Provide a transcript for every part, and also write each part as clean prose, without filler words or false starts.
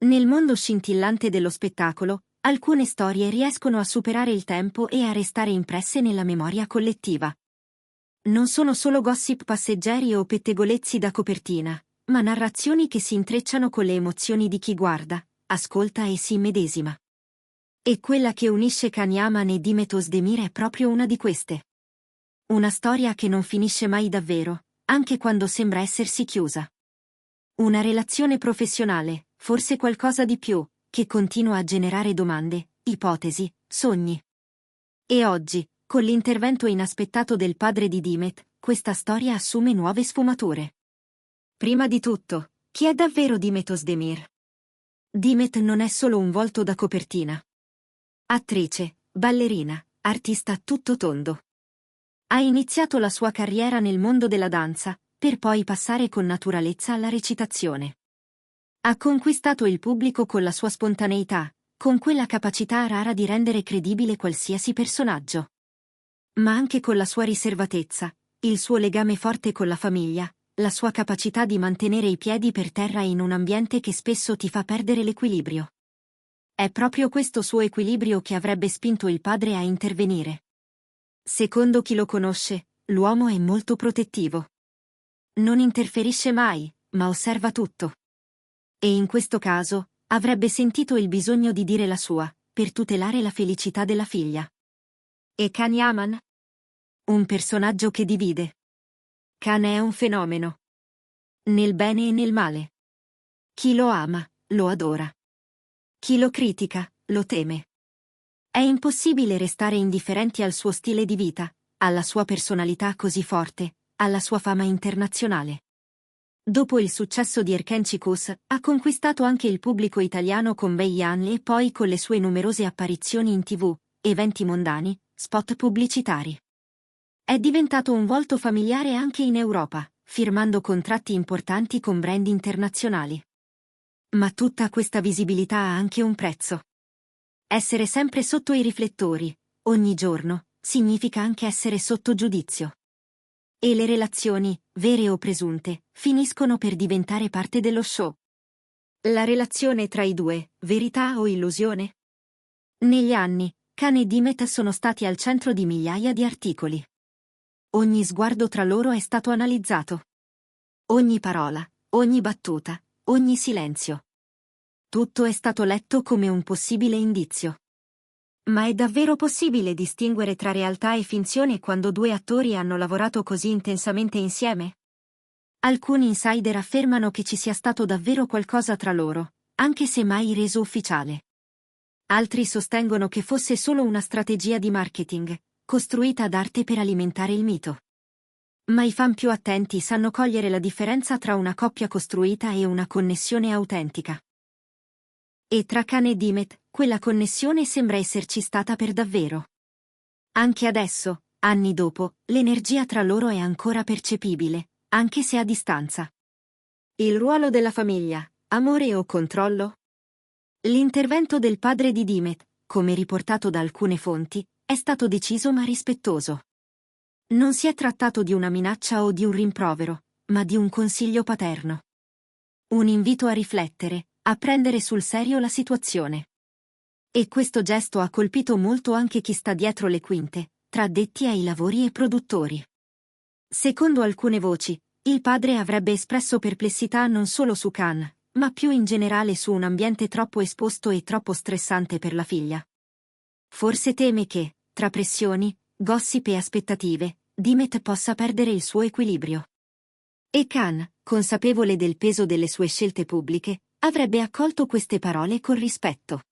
Nel mondo scintillante dello spettacolo, alcune storie riescono a superare il tempo e a restare impresse nella memoria collettiva. Non sono solo gossip passeggeri o pettegolezzi da copertina, ma narrazioni che si intrecciano con le emozioni di chi guarda, ascolta e si immedesima. E quella che unisce Can Yaman e Demet Özdemir è proprio una di queste. Una storia che non finisce mai davvero, anche quando sembra essersi chiusa. Una relazione professionale, forse qualcosa di più, che continua a generare domande, ipotesi, sogni. E oggi, con l'intervento inaspettato del padre di Demet, questa storia assume nuove sfumature. Prima di tutto, chi è davvero Demet Özdemir? Demet non è solo un volto da copertina. Attrice, ballerina, artista a tutto tondo. Ha iniziato la sua carriera nel mondo della danza, per poi passare con naturalezza alla recitazione. Ha conquistato il pubblico con la sua spontaneità, con quella capacità rara di rendere credibile qualsiasi personaggio. Ma anche con la sua riservatezza, il suo legame forte con la famiglia, la sua capacità di mantenere i piedi per terra in un ambiente che spesso ti fa perdere l'equilibrio. È proprio questo suo equilibrio che avrebbe spinto il padre a intervenire. Secondo chi lo conosce, l'uomo è molto protettivo. Non interferisce mai, ma osserva tutto. E in questo caso, avrebbe sentito il bisogno di dire la sua, per tutelare la felicità della figlia. E Can Yaman? Un personaggio che divide. Can è un fenomeno. Nel bene e nel male. Chi lo ama, lo adora. Chi lo critica, lo teme. È impossibile restare indifferenti al suo stile di vita, alla sua personalità così forte, alla sua fama internazionale. Dopo il successo di Erken Çikus, ha conquistato anche il pubblico italiano con Beyhan e poi con le sue numerose apparizioni in TV, eventi mondani, spot pubblicitari. È diventato un volto familiare anche in Europa, firmando contratti importanti con brand internazionali. Ma tutta questa visibilità ha anche un prezzo. Essere sempre sotto i riflettori, ogni giorno, significa anche essere sotto giudizio. E le relazioni, vere o presunte, finiscono per diventare parte dello show. La relazione tra i due, verità o illusione? Negli anni, Can e Demet sono stati al centro di migliaia di articoli. Ogni sguardo tra loro è stato analizzato. Ogni parola, ogni battuta, ogni silenzio. Tutto è stato letto come un possibile indizio. Ma è davvero possibile distinguere tra realtà e finzione quando due attori hanno lavorato così intensamente insieme? Alcuni insider affermano che ci sia stato davvero qualcosa tra loro, anche se mai reso ufficiale. Altri sostengono che fosse solo una strategia di marketing, costruita ad arte per alimentare il mito. Ma i fan più attenti sanno cogliere la differenza tra una coppia costruita e una connessione autentica. E tra Can e Demet, quella connessione sembra esserci stata per davvero. Anche adesso, anni dopo, l'energia tra loro è ancora percepibile, anche se a distanza. Il ruolo della famiglia, amore o controllo? L'intervento del padre di Demet, come riportato da alcune fonti, è stato deciso ma rispettoso. Non si è trattato di una minaccia o di un rimprovero, ma di un consiglio paterno. Un invito a riflettere, a prendere sul serio la situazione. E questo gesto ha colpito molto anche chi sta dietro le quinte, tra addetti ai lavori e produttori. Secondo alcune voci, il padre avrebbe espresso perplessità non solo su Can, ma più in generale su un ambiente troppo esposto e troppo stressante per la figlia. Forse teme che, tra pressioni, gossip e aspettative, Demet possa perdere il suo equilibrio. E Can, consapevole del peso delle sue scelte pubbliche, avrebbe accolto queste parole con rispetto.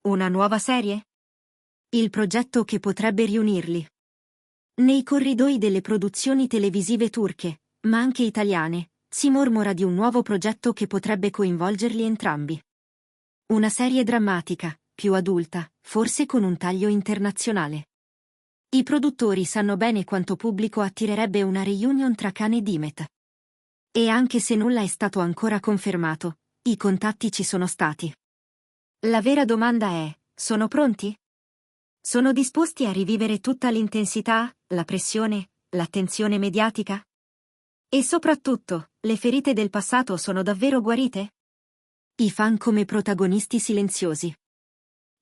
Una nuova serie? Il progetto che potrebbe riunirli. Nei corridoi delle produzioni televisive turche, ma anche italiane, si mormora di un nuovo progetto che potrebbe coinvolgerli entrambi. Una serie drammatica, più adulta, forse con un taglio internazionale. I produttori sanno bene quanto pubblico attirerebbe una reunion tra Can e Demet. E anche se nulla è stato ancora confermato, i contatti ci sono stati. La vera domanda è: sono pronti? Sono disposti a rivivere tutta l'intensità, la pressione, l'attenzione mediatica? E soprattutto, le ferite del passato sono davvero guarite? I fan come protagonisti silenziosi.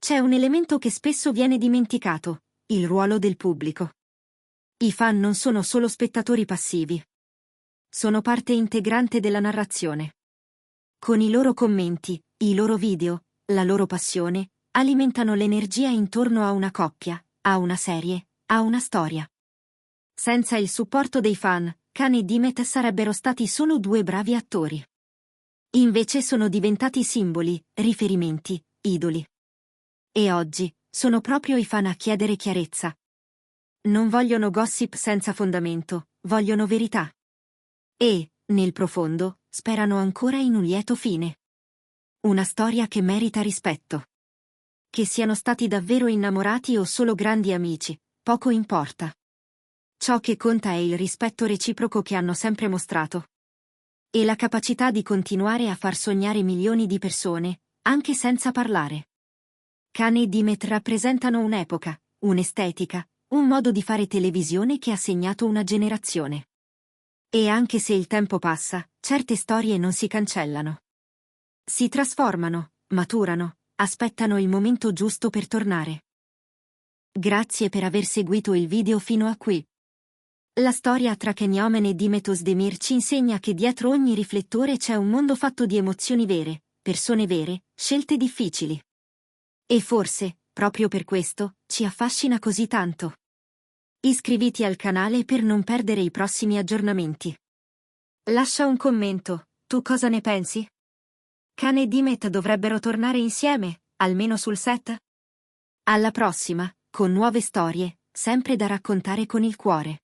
C'è un elemento che spesso viene dimenticato: il ruolo del pubblico. I fan non sono solo spettatori passivi. Sono parte integrante della narrazione. Con i loro commenti, i loro video, la loro passione, alimentano l'energia intorno a una coppia, a una serie, a una storia. Senza il supporto dei fan, Khan e Dimet sarebbero stati solo due bravi attori. Invece sono diventati simboli, riferimenti, idoli. E oggi, sono proprio i fan a chiedere chiarezza. Non vogliono gossip senza fondamento, vogliono verità. E, nel profondo, sperano ancora in un lieto fine. Una storia che merita rispetto. Che siano stati davvero innamorati o solo grandi amici, poco importa. Ciò che conta è il rispetto reciproco che hanno sempre mostrato. E la capacità di continuare a far sognare milioni di persone, anche senza parlare. Khan e Dimet rappresentano un'epoca, un'estetica, un modo di fare televisione che ha segnato una generazione. E anche se il tempo passa, certe storie non si cancellano. Si trasformano, maturano, aspettano il momento giusto per tornare. Grazie per aver seguito il video fino a qui. La storia tra Kenyomen e Dimet Özdemir ci insegna che dietro ogni riflettore c'è un mondo fatto di emozioni vere, persone vere, scelte difficili. E forse, proprio per questo, ci affascina così tanto. Iscriviti al canale per non perdere i prossimi aggiornamenti. Lascia un commento, tu cosa ne pensi? Khan e Dimet dovrebbero tornare insieme, almeno sul set? Alla prossima, con nuove storie, sempre da raccontare con il cuore.